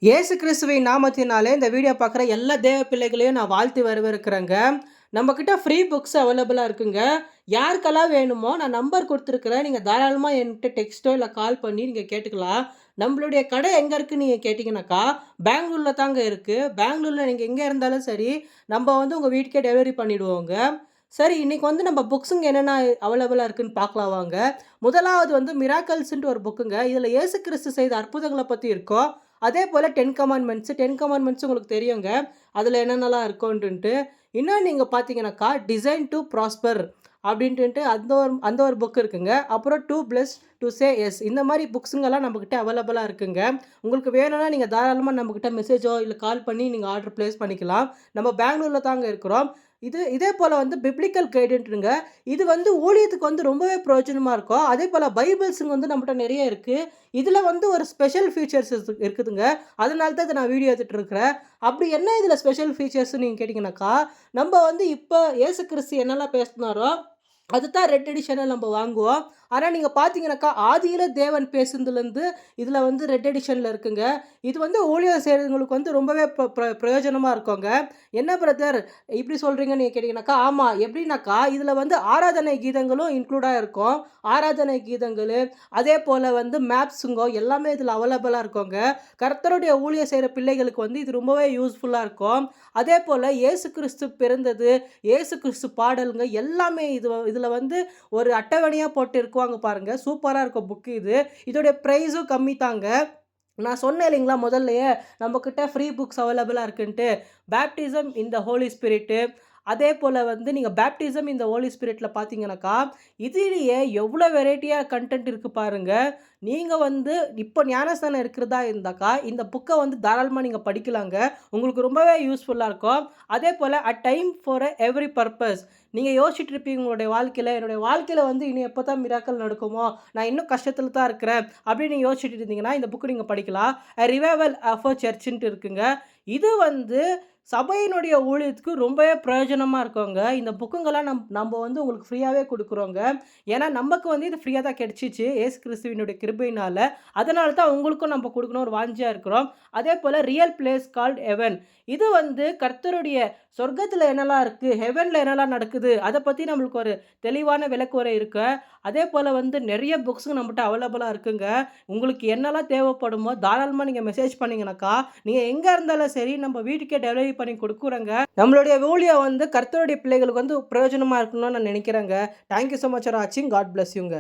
இயேசு கிறிஸ்துவின் நாமத்தினாலே இந்த வீடியோ பார்க்குற எல்லா தேவ பிள்ளைகளையும் நான் வாழ்த்தி வரவேற்கிறேங்க. நம்மக்கிட்ட ஃப்ரீ புக்ஸ் அவைலபிளாக இருக்குங்க. யாருக்கெல்லாம் வேணுமோ நான் நம்பர் கொடுத்துருக்குறேன். நீங்கள் தாராளமாக என்கிட்ட டெக்ஸ்ட்டோ இல்லை கால் பண்ணி நீங்கள் கேட்டுக்கலாம். நம்மளுடைய கடை எங்கே இருக்குன்னு நீங்கள் கேட்டிங்கனாக்கா, பெங்களூரில் தாங்க இருக்குது. பெங்களூரில் நீங்கள் எங்கே இருந்தாலும் சரி, நம்ம வந்து உங்கள் வீட்டுக்கே டெலிவரி பண்ணிவிடுவோங்க. சரி, இன்னைக்கு வந்து நம்ம புக்ஸுங்க என்னென்ன அவைலபிளாக இருக்குன்னு பார்க்கலாம் வாங்க. முதலாவது வந்து மிராக்கல்ஸ்ன்ட்டு ஒரு புக்குங்க. இதில் இயேசு கிறிஸ்து செய்த அற்புதங்கள பத்தி இருக்கும். அதே போல 10 கமாண்ட்மெண்ட்ஸ். 10 கமாண்ட்மெண்ட்ஸ் உங்களுக்கு தெரியுங்க. அதில என்னென்னலாம் இருக்குன்ட்டுன்ட்டு. இன்னும் நீங்க பார்த்தீங்கன்னாக்கா, டிசைன் டூ ப்ராஸ்பர் அப்படின்ட்டுன்ட்டு அந்த ஒரு புக் இருக்குங்க. அப்புறம் டூ பிளஸ் டூ சே எஸ். இந்த மாரி புக்ஸுங்கெல்லாம் நம்மகிட்ட அவைலபிளா இருக்குங்க. உங்களுக்கு வேணும்னா நீங்க தாராளமா நம்மகிட்ட மெசேஜோ இல்ல கால் பண்ணி நீங்க ஆர்டர் பிளேஸ் பண்ணிக்கலாம். நம்ம பெங்களூர்ல தாங்க இருக்கிறோம். இதே போல வந்து பிப்ளிக்கல் கைடுன்ட்டுங்க. இது வந்து ஊழியத்துக்கு வந்து ரொம்பவே பிரயோஜனமா இருக்கும். அதே போல பைபிள்ஸுங்க வந்து நம்மட்ட நெறைய இருக்கு. இதுல வந்து ஒரு ஸ்பெஷல் ஃபீச்சர்ஸ் இருக்குதுங்க. அதனால தான் இத நான் வீடியோ எடுத்துட்டு இருக்கிறேன். அப்படி என்ன இதுல ஸ்பெஷல் ஃபீச்சர்ஸ்ன்னு நீங்க கேட்டீங்கன்னாக்கா, நம்ப வந்து இப்ப இயேசு கிறிஸ்து என்னலாம் பேசினாரோ, அதுதான் ரெட் எடிஷன்ல நம்ம வாங்குவோம். ஆனா நீங்க பார்த்தீங்கன்னாக்கா, ஆதியில தேவன் பேசுனதுலருந்து இதுல வந்து ரெட் எடிஷன்ல இருக்குங்க. இது வந்து ஊழியம் செய்றவங்களுக்கு வந்து ரொம்பவே பிரயோஜனமா இருக்குங்க. என்ன பிரதர் இப்படி சொல்றீங்கன்னு நீங்க கேட்டீங்கன்னாக்கா, ஆமா. எப்படின்னாக்கா, இதுல வந்து ஆராதனை கீதங்களும் இன்க்ளூடா இருக்கும். ஆராதனை கீதங்களு, அதே போல வந்து மேப்ஸுங்கோ எல்லாமே இதுல அவைலபிளா இருக்குங்க. கர்த்தருடைய ஊழியம் செய்ற பிள்ளைகளுக்கு வந்து இது ரொம்பவே யூஸ்ஃபுல்லா இருக்கும். அதே போல இயேசு கிறிஸ்து பிறந்தது, இயேசு கிறிஸ்து பாடல்ங்க எல்லாமே இதுல வந்து ஒரு அட்டவணையா போட்டு இருக்குவாங்க பாருங்க. சூப்பரா இருக்கும் புக் இது. இதோடைய பிரைஸும் கம்மி தாங்க. நான் சொன்னேன் இல்லைங்களா முதல்லயே, நம்மகிட்ட ஃப்ரீ புக்ஸ் அவைலபிளா இருக்குன்ட்டு. பேப்டிசம் இன் த ஹோலி ஸ்பிரிட்டு, அதே போல வந்து நீங்க பேப்டிசம் இன் த ஹோலி ஸ்பிரிட்ல பார்த்தீங்கன்னாக்கா, இதிலேயே எவ்வளோ வெரைட்டியா கன்டென்ட் இருக்கு பாருங்க. நீங்க வந்து இப்போ ஞானஸ்தானம் இருக்கிறதா இருந்தாக்கா, இந்த புக்க வந்து தாராளமா நீங்க படிக்கலாங்க. உங்களுக்கு ரொம்பவே யூஸ்ஃபுல்லா இருக்கும். அதே போல அ டைம் ஃபார் எவரி பர்ப்பஸ். நீங்க யோசிச்சுட்டு இருப்பீங்க உங்களுடைய வாழ்க்கையில, என்னுடைய வாழ்க்கையில வந்து இனி எப்போ தான் மிராக்கிள் நடக்குமோ? நான் இன்னும் கஷ்டத்துல தான் இருக்கிறேன். அப்படின்னு நீங்க யோசிச்சுட்டு இருந்தீங்கன்னா, இந்த புக் நீங்க படிக்கலாம். ரிவைவல் ஆஃப் அ சர்ச்ன்ட்டு இருக்குங்க. இது வந்து சபையினுடைய ஊழியத்துக்கு ரொம்பவே பிரயோஜனமா இருக்குங்க. இந்த புக்குங்கலாம் நம்ப வந்து உங்களுக்கு ஃப்ரீயாவே குடுக்குறோங்க. ஏன்னா, நமக்கு வந்து இது ஃப்ரீயா தான் கிடைச்சிச்சு. இயேசு கிறிஸ்துவினுடைய கிருபையினால. அதனால தான் உங்களுக்கும் நம்ப குடுக்கணும் ஒரு வாஞ்சையா இருக்கிறோம். அதேபோல ரியல் பிளேஸ் கால்ட் ஹெவன். இது வந்து கர்த்தருடைய சொர்க்கத்தில என்னலாம் இருக்கு, ஹெவன்ல என்னலாம் நடக்குது, அத பத்தி நம்மளுக்கு ஒரு தெளிவான விளக்குவரை இருக்கு. அதேபோல வந்து நெறைய புக்ஸுங்க நம்மட்ட அவைலபிளா இருக்குங்க. உங்களுக்கு என்னலாம் தேவைப்படுமோ தாராளமா நீங்க மெசேஜ் பண்ணீங்கனாக்கா, நீங்க எங்க இருந்தாலும் சரி நம்ம வீட்டுக்கே டெலிவரி பண்ணி குடுக்குறோங்க. நம்மளுடைய ஊழியம் வந்து கர்த்தருடைய பிள்ளைகளுக்கு வந்து பிரயோஜனமா இருக்கணும்னு நான் நெனைக்கிறேங்க. Thank you so much for வாட்சிங். காட் பிளெஸ் யூங்க.